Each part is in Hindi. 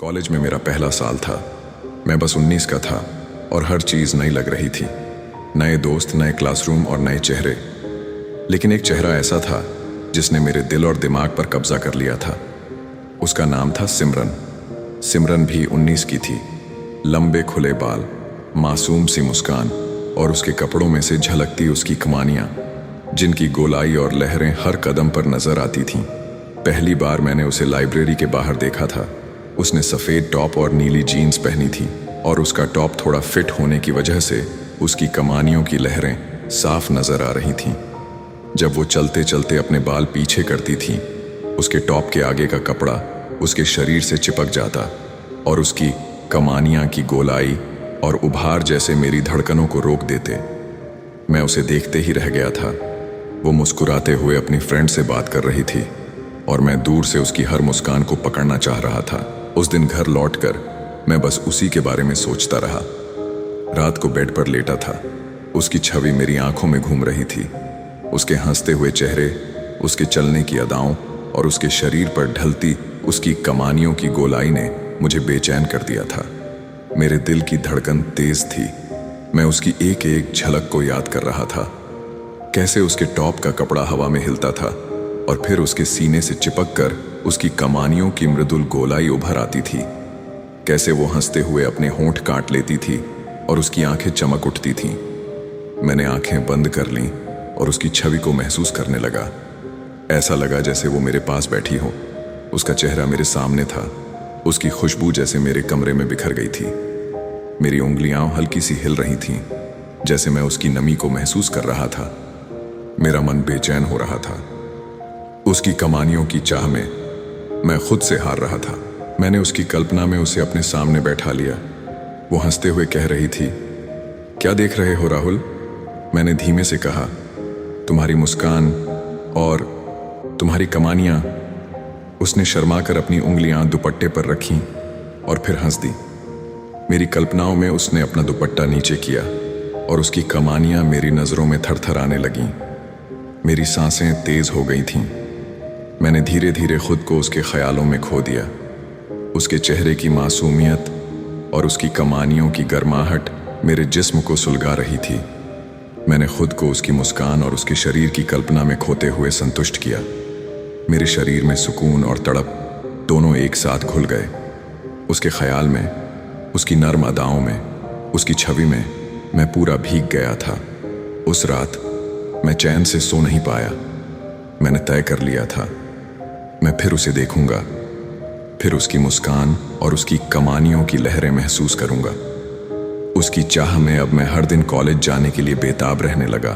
कॉलेज में मेरा पहला साल था। मैं बस 19 का था और हर चीज़ नई लग रही थी। नए दोस्त, नए क्लासरूम और नए चेहरे। लेकिन एक चेहरा ऐसा था जिसने मेरे दिल और दिमाग पर कब्जा कर लिया था। उसका नाम था सिमरन। सिमरन भी 19 की थी। लंबे खुले बाल, मासूम सी मुस्कान और उसके कपड़ों में से झलकती उसकी कमानियां, जिनकी गोलाई और लहरें हर कदम पर नजर आती थीं। पहली बार मैंने उसे लाइब्रेरी के बाहर देखा था। उसने सफ़ेद टॉप और नीली जीन्स पहनी थी और उसका टॉप थोड़ा फिट होने की वजह से उसकी कमानियों की लहरें साफ नजर आ रही थीं। जब वो चलते चलते अपने बाल पीछे करती थी, उसके टॉप के आगे का कपड़ा उसके शरीर से चिपक जाता और उसकी कमानियां की गोलाई और उभार जैसे मेरी धड़कनों को रोक देते। मैं उसे देखते ही रह गया था। वो मुस्कुराते हुए अपनी फ्रेंड से बात कर रही थी और मैं दूर से उसकी हर मुस्कान को पकड़ना चाह रहा था। उस दिन घर लौटकर मैं बस उसी के बारे में सोचता रहा। रात को बेड पर लेटा था। उसकी छवि मेरी आंखों में घूम रही थी। उसके हंसते हुए चेहरे, उसके चलने की अदाओं और उसके शरीर पर ढलती उसकी कमानियों की गोलाई ने मुझे बेचैन कर दिया था। मेरे दिल की धड़कन तेज थी। मैं उसकी एक एक झलक को याद कर रहा था। कैसे उसके टॉप का कपड़ा हवा में हिलता था और फिर उसके सीने से चिपक कर उसकी कमानियों की मृदुल गोलाई उभर आती थी। कैसे वो हंसते हुए अपने होंठ काट लेती थी और उसकी आंखें चमक उठती थीं। मैंने आंखें बंद कर लीं और उसकी छवि को महसूस करने लगा। ऐसा लगा जैसे वो मेरे पास बैठी हो। उसका चेहरा मेरे सामने था। उसकी खुशबू जैसे मेरे कमरे में बिखर गई थी। मेरी उंगलियां हल्की सी हिल रही थीं, जैसे मैं उसकी नमी को महसूस कर रहा था। मेरा मन बेचैन हो रहा था। उसकी कमानियों की चाह में मैं खुद से हार रहा था। मैंने उसकी कल्पना में उसे अपने सामने बैठा लिया। वो हंसते हुए कह रही थी, क्या देख रहे हो राहुल? मैंने धीमे से कहा, तुम्हारी मुस्कान और तुम्हारी कमानियां। उसने शर्माकर अपनी उंगलियां दुपट्टे पर रखीं और फिर हंस दी। मेरी कल्पनाओं में उसने अपना दुपट्टा नीचे किया और उसकी कमानियां मेरी नजरों में थरथराने लगीं। मेरी सांसें तेज हो गई थीं। मैंने धीरे धीरे खुद को उसके ख्यालों में खो दिया। उसके चेहरे की मासूमियत और उसकी कमानियों की गर्माहट मेरे जिस्म को सुलगा रही थी। मैंने खुद को उसकी मुस्कान और उसके शरीर की कल्पना में खोते हुए संतुष्ट किया। मेरे शरीर में सुकून और तड़प दोनों एक साथ घुल गए। उसके ख्याल में, उसकी नर्म अदाओं में, उसकी छवि में मैं पूरा भीग गया था। उस रात मैं चैन से सो नहीं पाया। मैंने तय कर लिया था, मैं फिर उसे देखूंगा, फिर उसकी मुस्कान और उसकी कमानियों की लहरें महसूस करूंगा। उसकी चाह में अब मैं हर दिन कॉलेज जाने के लिए बेताब रहने लगा।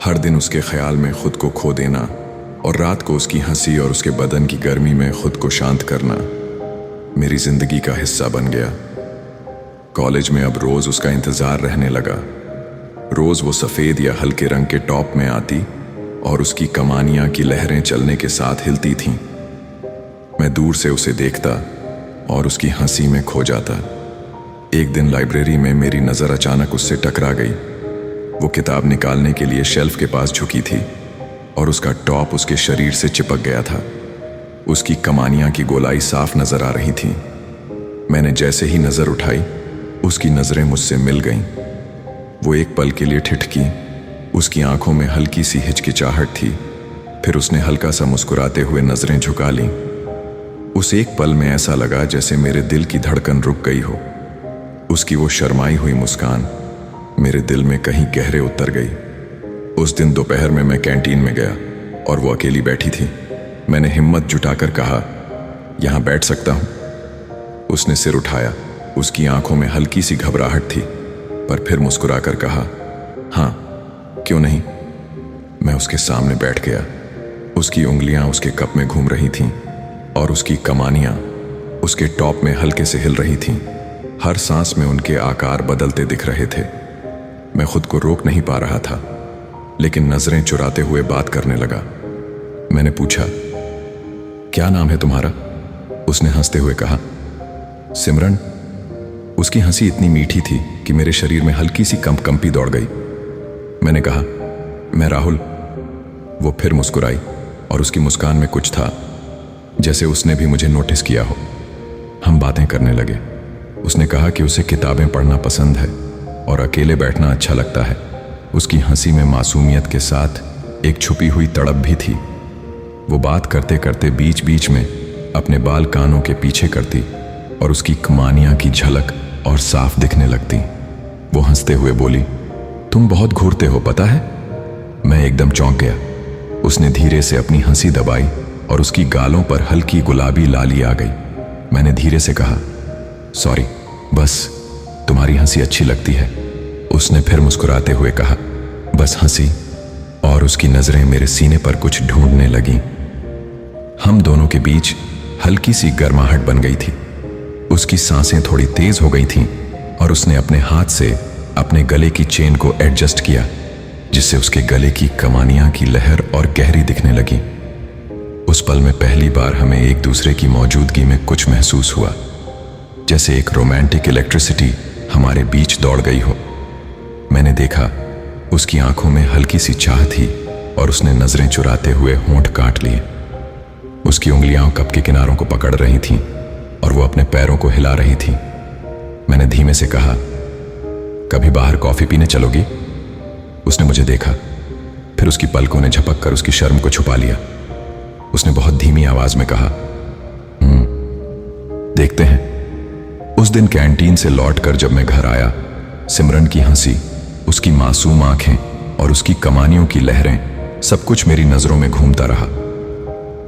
हर दिन उसके ख्याल में खुद को खो देना और रात को उसकी हंसी और उसके बदन की गर्मी में खुद को शांत करना मेरी जिंदगी का हिस्सा बन गया। कॉलेज में अब रोज उसका इंतजार रहने लगा। रोज वो सफेद या हल्के रंग के टॉप में आती और उसकी कमानियां की लहरें चलने के साथ हिलती थीं। मैं दूर से उसे देखता और उसकी हंसी में खो जाता। एक दिन लाइब्रेरी में मेरी नज़र अचानक उससे टकरा गई। वो किताब निकालने के लिए शेल्फ के पास झुकी थी और उसका टॉप उसके शरीर से चिपक गया था। उसकी कमानियां की गोलाई साफ नजर आ रही थी। मैंने जैसे ही नज़र उठाई, उसकी नज़रें मुझसे मिल गईं। वो एक पल के लिए ठिठकी। उसकी आंखों में हल्की सी हिचकिचाहट थी। फिर उसने हल्का सा मुस्कुराते हुए नजरें झुका लीं। उस एक पल में ऐसा लगा जैसे मेरे दिल की धड़कन रुक गई हो। उसकी वो शर्माई हुई मुस्कान मेरे दिल में कहीं गहरे उतर गई। उस दिन दोपहर में मैं कैंटीन में गया और वो अकेली बैठी थी। मैंने हिम्मत जुटाकर कहा, यहां बैठ सकता हूं? उसने सिर उठाया। उसकी आंखों में हल्की सी घबराहट थी, पर फिर मुस्कुराकर कहा, हाँ, क्यों नहीं। मैं उसके सामने बैठ गया। उसकी उंगलियां उसके कप में घूम रही थीं और उसकी कमानियां उसके टॉप में हल्के से हिल रही थीं। हर सांस में उनके आकार बदलते दिख रहे थे। मैं खुद को रोक नहीं पा रहा था, लेकिन नजरें चुराते हुए बात करने लगा। मैंने पूछा, क्या नाम है तुम्हारा? उसने हंसते हुए कहा, सिमरन। उसकी हंसी इतनी मीठी थी कि मेरे शरीर में हल्की सी कंपी दौड़ गई। मैंने कहा, मैं राहुल। वो फिर मुस्कुराई और उसकी मुस्कान में कुछ था जैसे उसने भी मुझे नोटिस किया हो। हम बातें करने लगे। उसने कहा कि उसे किताबें पढ़ना पसंद है और अकेले बैठना अच्छा लगता है। उसकी हंसी में मासूमियत के साथ एक छुपी हुई तड़प भी थी। वो बात करते करते बीच बीच में अपने बाल कानों के पीछे करती और उसकी कमानियां की झलक और साफ दिखने लगती। वो हंसते हुए बोली, तुम बहुत घूरते हो पता है। मैं एकदम चौंक गया। उसने धीरे से अपनी हंसी दबाई और उसकी गालों पर हल्की गुलाबी लाली आ गई। मैंने धीरे से कहा, सॉरी, बस तुम्हारी हंसी अच्छी लगती है। उसने फिर मुस्कुराते हुए कहा, बस हंसी, और उसकी नजरें मेरे सीने पर कुछ ढूंढने लगीं। हम दोनों के बीच हल्की सी गर्माहट बन गई थी। उसकी सांसें थोड़ी तेज हो गई थीं और उसने अपने हाथ से अपने गले की चेन को एडजस्ट किया, जिससे उसके गले की कमानियां की लहर और गहरी दिखने लगी। उस पल में पहली बार हमें एक दूसरे की मौजूदगी में कुछ महसूस हुआ, जैसे एक रोमांटिक इलेक्ट्रिसिटी हमारे बीच दौड़ गई हो। मैंने देखा उसकी आंखों में हल्की सी चाह थी और उसने नजरें चुराते हुए होंठ काट लिए। उसकी उंगलियां कप के किनारों को पकड़ रही थीं और वो अपने पैरों को हिला रही थी। मैंने धीमे से कहा, कभी बाहर कॉफी पीने चलोगी? उसने मुझे देखा, फिर उसकी पलकों ने झपक कर उसकी शर्म को छुपा लिया। उसने बहुत धीमी आवाज में कहा, देखते हैं। उस दिन कैंटीन से लौटकर जब मैं घर आया, सिमरन की हंसी, उसकी मासूम आंखें और उसकी कमानियों की लहरें, सब कुछ मेरी नजरों में घूमता रहा।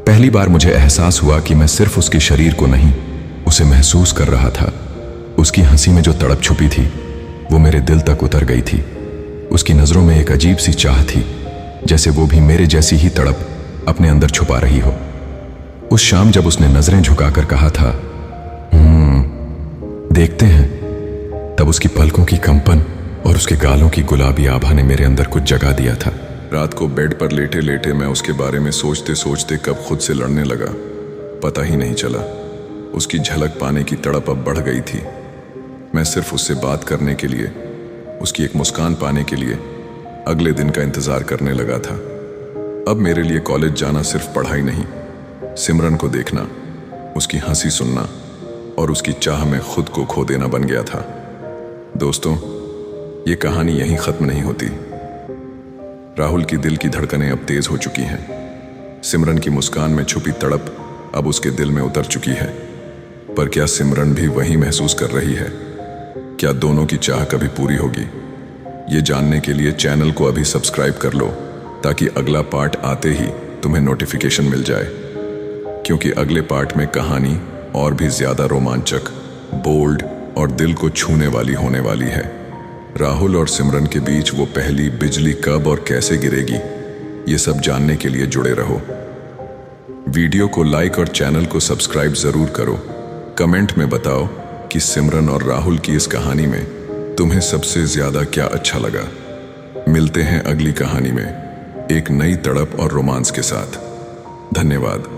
पहली बार मुझे एहसास हुआ कि मैं सिर्फ उसके शरीर को नहीं, उसे महसूस कर रहा था। उसकी हंसी में जो तड़प छुपी थी वो मेरे दिल तक उतर गई थी। उसकी नजरों में एक अजीब सी चाह थी, जैसे वो भी मेरे जैसी ही तड़प अपने अंदर छुपा रही हो। उस शाम जब उसने नजरें झुकाकर कहा था, देखते हैं, तब उसकी पलकों की कंपन और उसके गालों की गुलाबी आभा ने मेरे अंदर कुछ जगा दिया था। रात को बेड पर लेटे लेटे मैं उसके बारे में सोचते सोचते कब खुद से लड़ने लगा, पता ही नहीं चला। उसकी झलक पाने की तड़प अब बढ़ गई थी। मैं सिर्फ उससे बात करने के लिए, उसकी एक मुस्कान पाने के लिए अगले दिन का इंतजार करने लगा था। अब मेरे लिए कॉलेज जाना सिर्फ पढ़ाई नहीं, सिमरन को देखना, उसकी हंसी सुनना और उसकी चाह में खुद को खो देना बन गया था। दोस्तों, ये कहानी यहीं खत्म नहीं होती। राहुल की दिल की धड़कनें अब तेज हो चुकी हैं। सिमरन की मुस्कान में छुपी तड़प अब उसके दिल में उतर चुकी है। पर क्या सिमरन भी वही महसूस कर रही है? क्या दोनों की चाह कभी पूरी होगी? ये जानने के लिए चैनल को अभी सब्सक्राइब कर लो, ताकि अगला पार्ट आते ही तुम्हें नोटिफिकेशन मिल जाए। क्योंकि अगले पार्ट में कहानी और भी ज्यादा रोमांचक, बोल्ड और दिल को छूने वाली होने वाली है। राहुल और सिमरन के बीच वो पहली बिजली कब और कैसे गिरेगी, ये सब जानने के लिए जुड़े रहो। वीडियो को लाइक और चैनल को सब्सक्राइब जरूर करो। कमेंट में बताओ कि सिमरन और राहुल की इस कहानी में तुम्हें सबसे ज्यादा क्या अच्छा लगा। मिलते हैं अगली कहानी में एक नई तड़प और रोमांस के साथ। धन्यवाद।